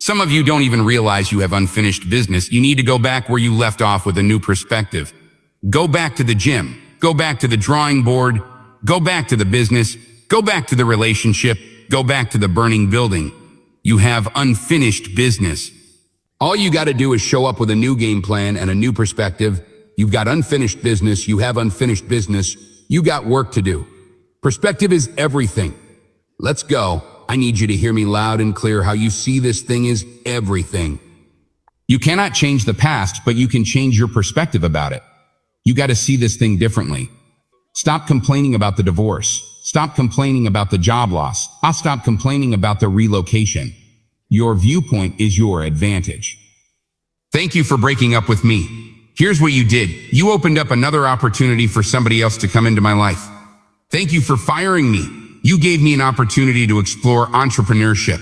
Some of you don't even realize you have unfinished business. You need to go back where you left off with a new perspective. Go back to the gym. Go back to the drawing board. Go back to the business. Go back to the relationship. Go back to the burning building. You have unfinished business. All you got to do is show up with a new game plan and a new perspective. You've got unfinished business. You have unfinished business. You got work to do. Perspective is everything. Let's go. I need you to hear me loud and clear. How you see this thing is everything. You cannot change the past, but you can change your perspective about it. You got to see this thing differently. Stop complaining about the divorce. Stop complaining about the job loss. I'll stop complaining about the relocation. Your viewpoint is your advantage. Thank you for breaking up with me. Here's what you did. You opened up another opportunity for somebody else to come into my life. Thank you for firing me. You gave me an opportunity to explore entrepreneurship.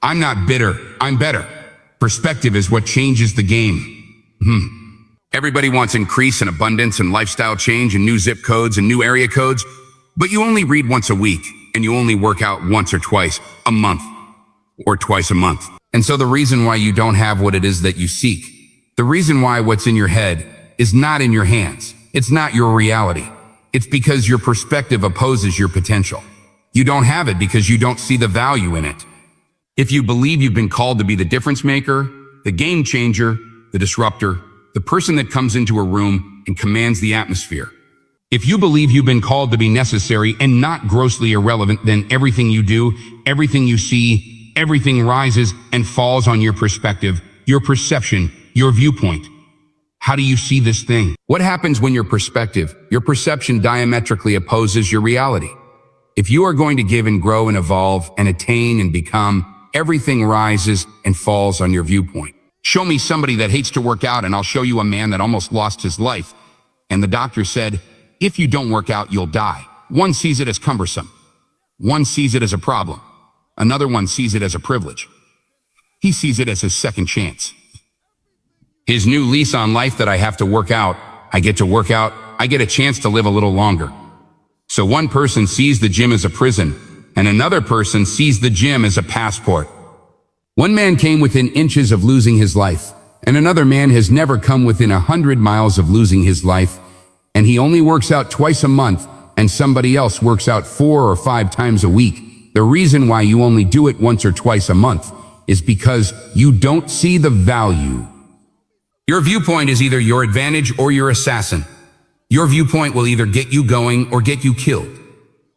I'm not bitter. I'm better. Perspective is what changes the game. Everybody wants increase and abundance and lifestyle change and new zip codes and new area codes, but you only read once a week and you only work out once or twice a month or twice a month. And so the reason why you don't have what it is that you seek, the reason why what's in your head is not in your hands, it's not your reality. It's because your perspective opposes your potential. You don't have it because you don't see the value in it. If you believe you've been called to be the difference maker, the game changer, the disruptor, the person that comes into a room and commands the atmosphere. If you believe you've been called to be necessary and not grossly irrelevant, then everything you do, everything you see, everything rises and falls on your perspective, your perception, your viewpoint. How do you see this thing? What happens when your perspective, your perception diametrically opposes your reality? If you are going to give and grow and evolve and attain and become, everything rises and falls on your viewpoint. Show me somebody that hates to work out and I'll show you a man that almost lost his life. And the doctor said, if you don't work out, you'll die. One sees it as cumbersome. One sees it as a problem. Another one sees it as a privilege. He sees it as his second chance. His new lease on life that I have to work out. I get to work out. I get a chance to live a little longer. So one person sees the gym as a prison, and another person sees the gym as a passport. One man came within inches of losing his life, and another man has never come within 100 miles of losing his life, and he only works out twice a month, and somebody else works out 4 or 5 times a week. The reason why you only do it once or twice a month is because you don't see the value. Your viewpoint is either your advantage or your assassin. Your viewpoint will either get you going or get you killed.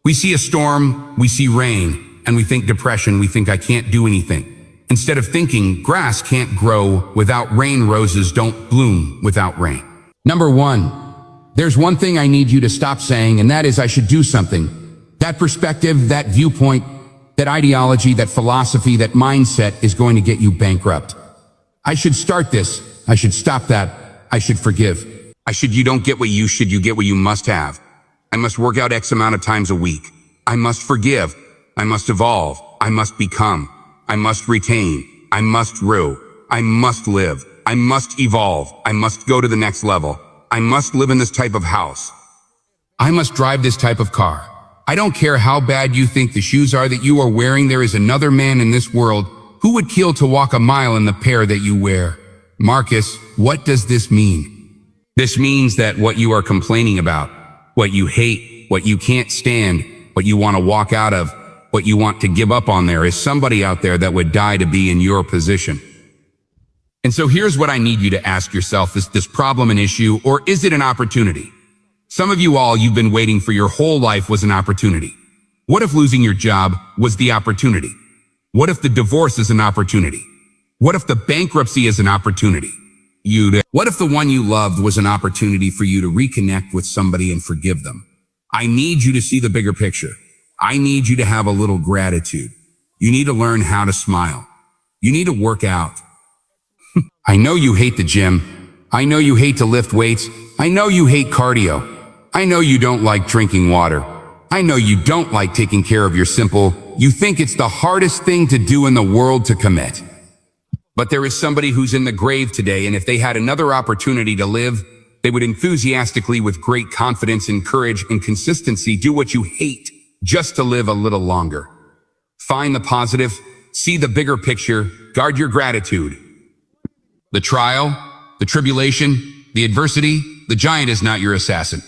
We see a storm, we see rain, and we think depression, we think I can't do anything. Instead of thinking grass can't grow without rain, roses don't bloom without rain. Number 1, there's one thing I need you to stop saying, and that is I should do something. That perspective, that viewpoint, that ideology, that philosophy, that mindset is going to get you bankrupt. I should start this. I should stop that. I should forgive. You don't get what you should, you get what you must have. I must work out X amount of times a week. I must forgive. I must evolve. I must become. I must retain. I must rue. I must live. I must evolve. I must go to the next level. I must live in this type of house. I must drive this type of car. I don't care how bad you think the shoes are that you are wearing, there is another man in this world who would kill to walk a mile in the pair that you wear. Marcus, what does this mean? This means that what you are complaining about, what you hate, what you can't stand, what you want to walk out of, what you want to give up on, there is somebody out there that would die to be in your position. And so here's what I need you to ask yourself. Is this problem an issue, or is it an opportunity? Some of you've been waiting for your whole life was an opportunity. What if losing your job was the opportunity? What if the divorce is an opportunity? What if the bankruptcy is an opportunity? What if the one you loved was an opportunity for you to reconnect with somebody and forgive them? I need you to see the bigger picture. I need you to have a little gratitude. You need to learn how to smile. You need to work out. I know you hate the gym. I know you hate to lift weights. I know you hate cardio. I know you don't like drinking water. I know you don't like taking care of your simple. You think it's the hardest thing to do in the world to commit. But there is somebody who's in the grave today, and if they had another opportunity to live, they would enthusiastically, with great confidence and courage and consistency, do what you hate just to live a little longer. Find the positive, see the bigger picture, guard your gratitude. The trial, the tribulation, the adversity, the giant is not your assassin.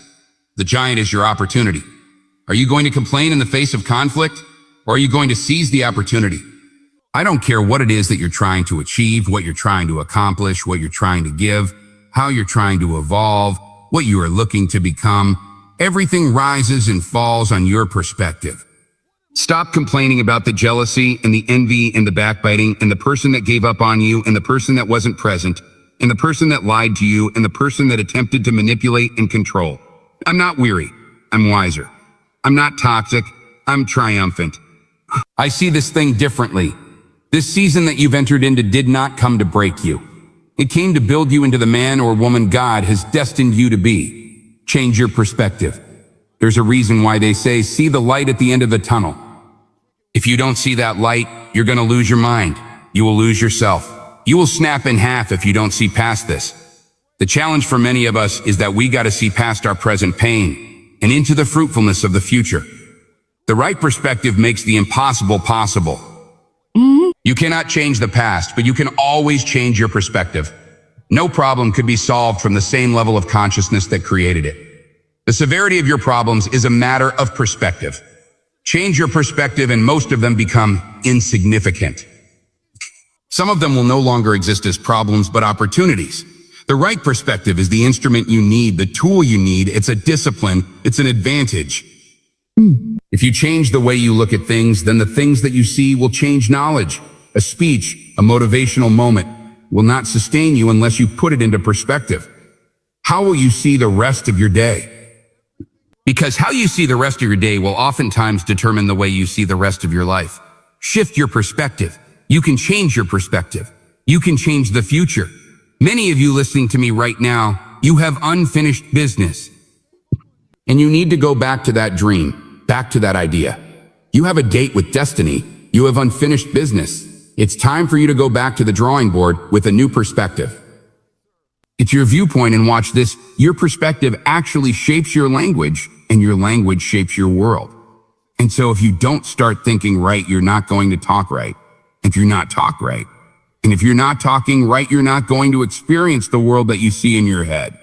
The giant is your opportunity. Are you going to complain in the face of conflict, or are you going to seize the opportunity? I don't care what it is that you're trying to achieve, what you're trying to accomplish, what you're trying to give, how you're trying to evolve, what you are looking to become. Everything rises and falls on your perspective. Stop complaining about the jealousy and the envy and the backbiting and the person that gave up on you and the person that wasn't present and the person that lied to you and the person that attempted to manipulate and control. I'm not weary. I'm wiser. I'm not toxic. I'm triumphant. I see this thing differently. This season that you've entered into did not come to break you. It came to build you into the man or woman God has destined you to be. Change your perspective. There's a reason why they say, see the light at the end of the tunnel. If you don't see that light, you're going to lose your mind. You will lose yourself. You will snap in half if you don't see past this. The challenge for many of us is that we got to see past our present pain and into the fruitfulness of the future. The right perspective makes the impossible possible. You cannot change the past, but you can always change your perspective. No problem could be solved from the same level of consciousness that created it. The severity of your problems is a matter of perspective. Change your perspective and most of them become insignificant. Some of them will no longer exist as problems, but opportunities. The right perspective is the instrument you need, the tool you need. It's a discipline. It's an advantage. If you change the way you look at things, then the things that you see will change. Knowledge, a speech, a motivational moment will not sustain you unless you put it into perspective. How will you see the rest of your day? Because how you see the rest of your day will oftentimes determine the way you see the rest of your life. Shift your perspective. You can change your perspective. You can change the future. Many of you listening to me right now, you have unfinished business. And you need to go back to that dream, back to that idea. You have a date with destiny. You have unfinished business. It's time for you to go back to the drawing board with a new perspective. It's your viewpoint, and watch this. Your perspective actually shapes your language, and your language shapes your world. And so if you don't start thinking right, you're not going to talk right. If you're not talk right, and if you're not talking right, you're not going to experience the world that you see in your head.